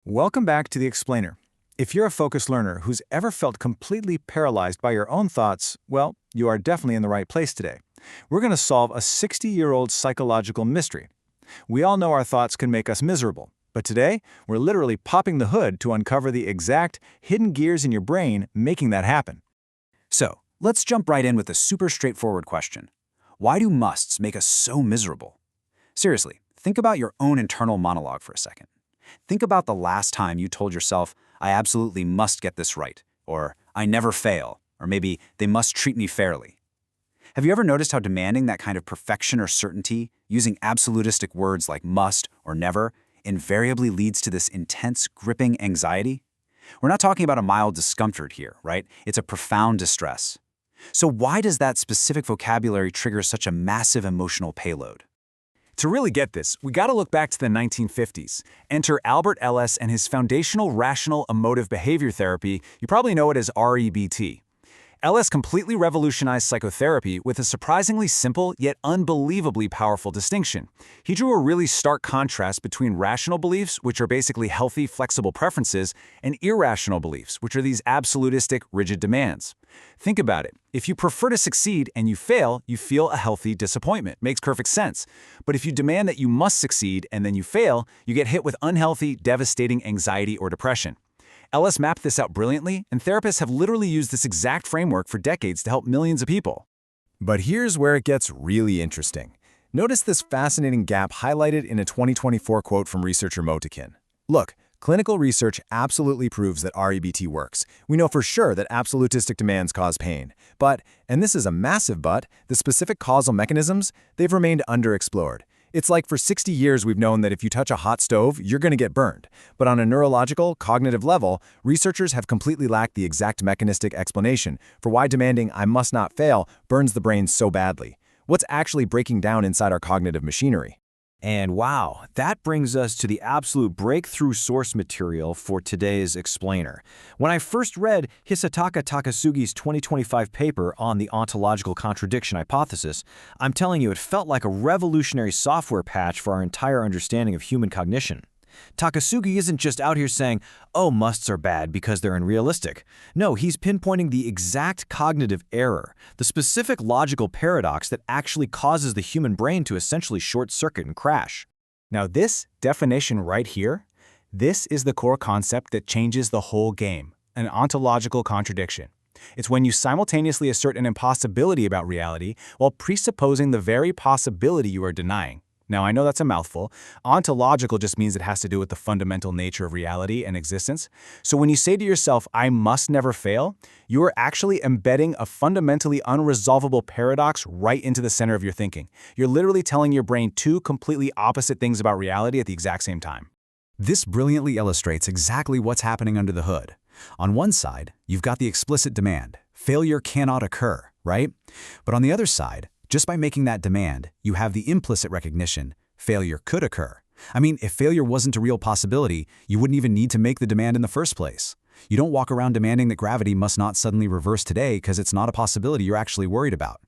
Welcome back to The Explainer. If you're a focused learner who's ever felt completely paralyzed by your own thoughts, well, you are definitely in the right place today. We're going to solve a 60-year-old psychological mystery. We all know our thoughts can make us miserable, but today, we're literally popping the hood to uncover the exact hidden gears in your brain making that happen. So, let's jump right in with a super straightforward question. Why do musts make us so miserable? Seriously, think about your own internal monologue for a second. Think about the last time you told yourself, I absolutely must get this right, or I never fail, or maybe they must treat me fairly. Have you ever noticed how demanding that kind of perfection or certainty, using absolutistic words like must or never, invariably leads to this intense, gripping anxiety? We're not talking about a mild discomfort here, right? It's a profound distress. So why does that specific vocabulary trigger such a massive emotional payload? To really get this, we gotta look back to the 1950s. Enter Albert Ellis and his foundational Rational Emotive Behavior Therapy. You probably know it as REBT. Ellis completely revolutionized psychotherapy with a surprisingly simple yet unbelievably powerful distinction. He drew a really stark contrast between rational beliefs, which are basically healthy, flexible preferences, and irrational beliefs, which are these absolutistic, rigid demands. Think about it. If you prefer to succeed and you fail, you feel a healthy disappointment. Makes perfect sense. But if you demand that you must succeed and then you fail, you get hit with unhealthy, devastating anxiety or depression. Ellis mapped this out brilliantly, and therapists have literally used this exact framework for decades to help millions of people. But here's where it gets really interesting. Notice this fascinating gap highlighted in a 2024 quote from researcher Motekin. Look, clinical research absolutely proves that REBT works. We know for sure that absolutistic demands cause pain. But, and this is a massive but, the specific causal mechanisms, they've remained underexplored. It's like for 60 years we've known that if you touch a hot stove, you're going to get burned. But on a neurological, cognitive level, researchers have completely lacked the exact mechanistic explanation for why demanding I must not fail burns the brain so badly. What's actually breaking down inside our cognitive machinery? And wow, that brings us to the absolute breakthrough source material for today's explainer. When I first read Hisataka Takasugi's 2025 paper on the Ontological Contradiction Hypothesis, I'm telling you, it felt like a revolutionary software patch for our entire understanding of human cognition. Takasugi isn't just out here saying, oh, musts are bad because they're unrealistic. No, he's pinpointing the exact cognitive error, the specific logical paradox that actually causes the human brain to essentially short-circuit and crash. Now this definition right here, this is the core concept that changes the whole game, an ontological contradiction. It's when you simultaneously assert an impossibility about reality while presupposing the very possibility you are denying. Now, I know that's a mouthful. Ontological just means it has to do with the fundamental nature of reality and existence. So when you say to yourself, I must never fail, you are actually embedding a fundamentally unresolvable paradox right into the center of your thinking. You're literally telling your brain two completely opposite things about reality at the exact same time. This brilliantly illustrates exactly what's happening under the hood. On one side, you've got the explicit demand, failure cannot occur, right? But on the other side, just by making that demand, you have the implicit recognition, failure could occur. I mean, if failure wasn't a real possibility, you wouldn't even need to make the demand in the first place. You don't walk around demanding that gravity must not suddenly reverse today because it's not a possibility you're actually worried about.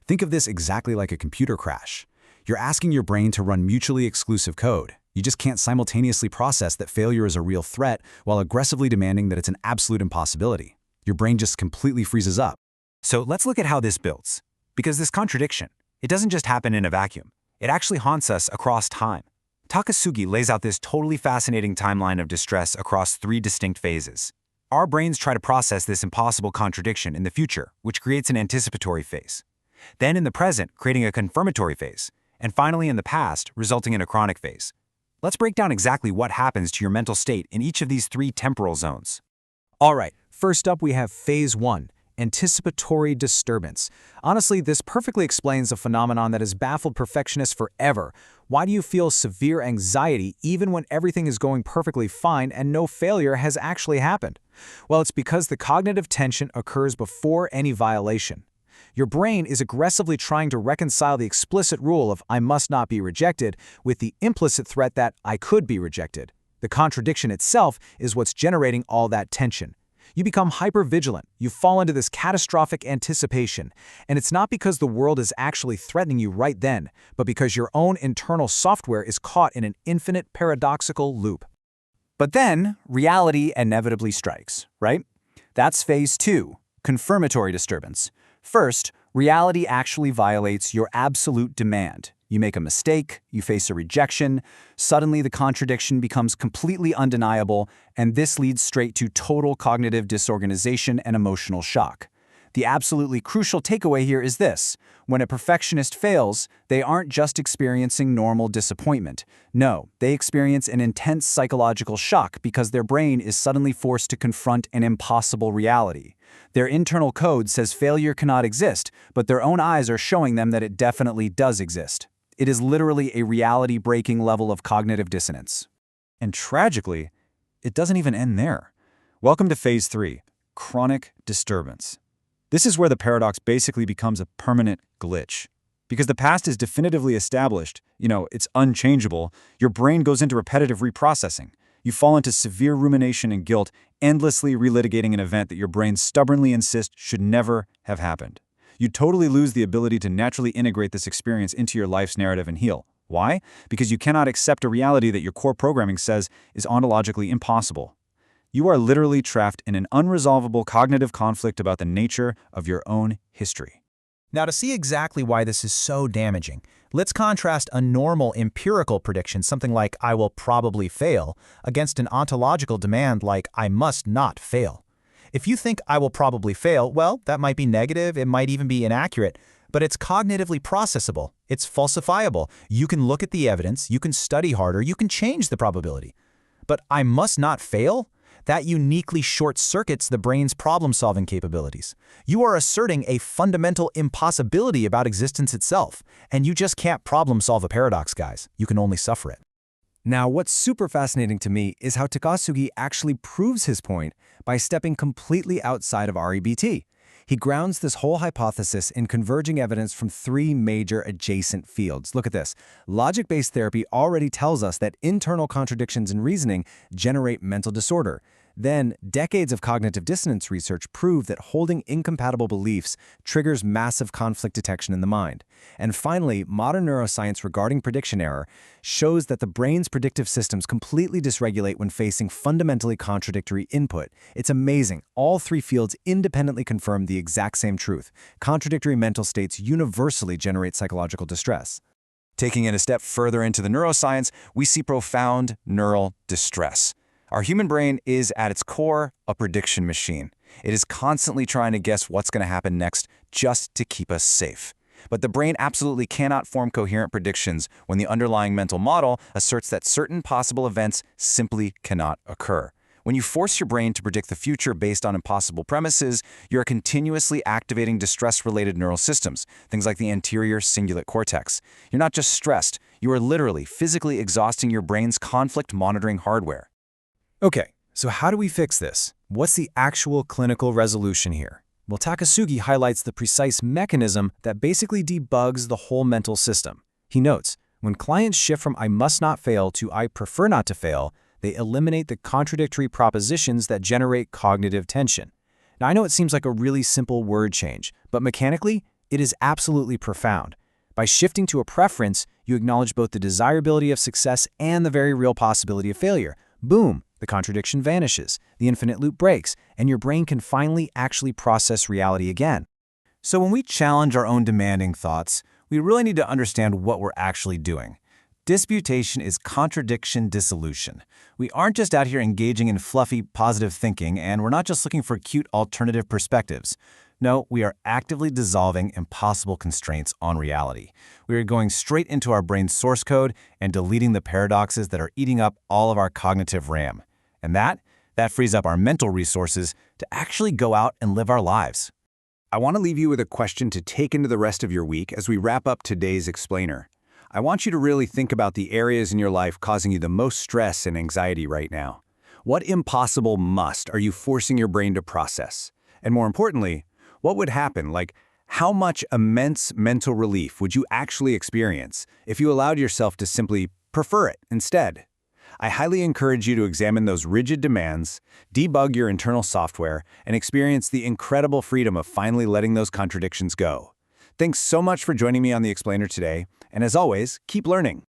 Think of this exactly like a computer crash. You're asking your brain to run mutually exclusive code. You just can't simultaneously process that failure is a real threat while aggressively demanding that it's an absolute impossibility. Your brain just completely freezes up. So let's look at how this builds. Because this contradiction, it doesn't just happen in a vacuum. It actually haunts us across time. Takasugi lays out this totally fascinating timeline of distress across three distinct phases. Our brains try to process this impossible contradiction in the future, which creates an anticipatory phase. Then in the present, creating a confirmatory phase. And finally in the past, resulting in a chronic phase. Let's break down exactly what happens to your mental state in each of these three temporal zones. All right, first up we have phase 1. Anticipatory disturbance. Honestly, this perfectly explains a phenomenon that has baffled perfectionists forever. Why do you feel severe anxiety even when everything is going perfectly fine and no failure has actually happened? Well, it's because the cognitive tension occurs before any violation. Your brain is aggressively trying to reconcile the explicit rule of I must not be rejected with the implicit threat that I could be rejected. The contradiction itself is what's generating all that tension. You become hypervigilant, you fall into this catastrophic anticipation, and it's not because the world is actually threatening you right then, but because your own internal software is caught in an infinite paradoxical loop. But then, reality inevitably strikes, right? That's phase 2, confirmatory disturbance. First, reality actually violates your absolute demand. You make a mistake, you face a rejection, suddenly the contradiction becomes completely undeniable, and this leads straight to total cognitive disorganization and emotional shock. The absolutely crucial takeaway here is this: when a perfectionist fails, they aren't just experiencing normal disappointment. No, they experience an intense psychological shock because their brain is suddenly forced to confront an impossible reality. Their internal code says failure cannot exist, but their own eyes are showing them that it definitely does exist. It is literally a reality-breaking level of cognitive dissonance. And tragically, it doesn't even end there. Welcome to phase 3, chronic disturbance. This is where the paradox basically becomes a permanent glitch. Because the past is definitively established, it's unchangeable, your brain goes into repetitive reprocessing. You fall into severe rumination and guilt, endlessly relitigating an event that your brain stubbornly insists should never have happened. You totally lose the ability to naturally integrate this experience into your life's narrative and heal. Why? Because you cannot accept a reality that your core programming says is ontologically impossible. You are literally trapped in an unresolvable cognitive conflict about the nature of your own history. Now, to see exactly why this is so damaging, let's contrast a normal empirical prediction, something like "I will probably fail," against an ontological demand like "I must not fail." If you think "I will probably fail," well, that might be negative, it might even be inaccurate, but it's cognitively processable, it's falsifiable. You can look at the evidence, you can study harder, you can change the probability. But "I must not fail"? That uniquely short-circuits the brain's problem-solving capabilities. You are asserting a fundamental impossibility about existence itself, and you just can't problem-solve a paradox, guys. You can only suffer it. Now, what's super fascinating to me is how Takasugi actually proves his point by stepping completely outside of REBT. He grounds this whole hypothesis in converging evidence from 3 major adjacent fields. Look at this. Logic-based therapy already tells us that internal contradictions in reasoning generate mental disorder. Then, decades of cognitive dissonance research prove that holding incompatible beliefs triggers massive conflict detection in the mind. And finally, modern neuroscience regarding prediction error shows that the brain's predictive systems completely dysregulate when facing fundamentally contradictory input. It's amazing. All 3 fields independently confirm the exact same truth. Contradictory mental states universally generate psychological distress. Taking it a step further into the neuroscience, we see profound neural distress. Our human brain is, at its core, a prediction machine. It is constantly trying to guess what's going to happen next just to keep us safe. But the brain absolutely cannot form coherent predictions when the underlying mental model asserts that certain possible events simply cannot occur. When you force your brain to predict the future based on impossible premises, you're continuously activating distress-related neural systems, things like the anterior cingulate cortex. You're not just stressed, you are literally physically exhausting your brain's conflict monitoring hardware. Okay, so how do we fix this? What's the actual clinical resolution here? Well, Takasugi highlights the precise mechanism that basically debugs the whole mental system. He notes, when clients shift from "I must not fail" to "I prefer not to fail," they eliminate the contradictory propositions that generate cognitive tension. Now, I know it seems like a really simple word change, but mechanically, it is absolutely profound. By shifting to a preference, you acknowledge both the desirability of success and the very real possibility of failure. Boom! The contradiction vanishes, the infinite loop breaks, and your brain can finally actually process reality again. So when we challenge our own demanding thoughts, we really need to understand what we're actually doing. Disputation is contradiction dissolution. We aren't just out here engaging in fluffy, positive thinking, and we're not just looking for cute alternative perspectives. No, we are actively dissolving impossible constraints on reality. We are going straight into our brain's source code and deleting the paradoxes that are eating up all of our cognitive RAM. And that frees up our mental resources to actually go out and live our lives. I want to leave you with a question to take into the rest of your week as we wrap up today's explainer. I want you to really think about the areas in your life causing you the most stress and anxiety right now. What impossible must are you forcing your brain to process? And more importantly, what would happen? Like, how much immense mental relief would you actually experience if you allowed yourself to simply prefer it instead? I highly encourage you to examine those rigid demands, debug your internal software, and experience the incredible freedom of finally letting those contradictions go. Thanks so much for joining me on The Explainer today, and as always, keep learning.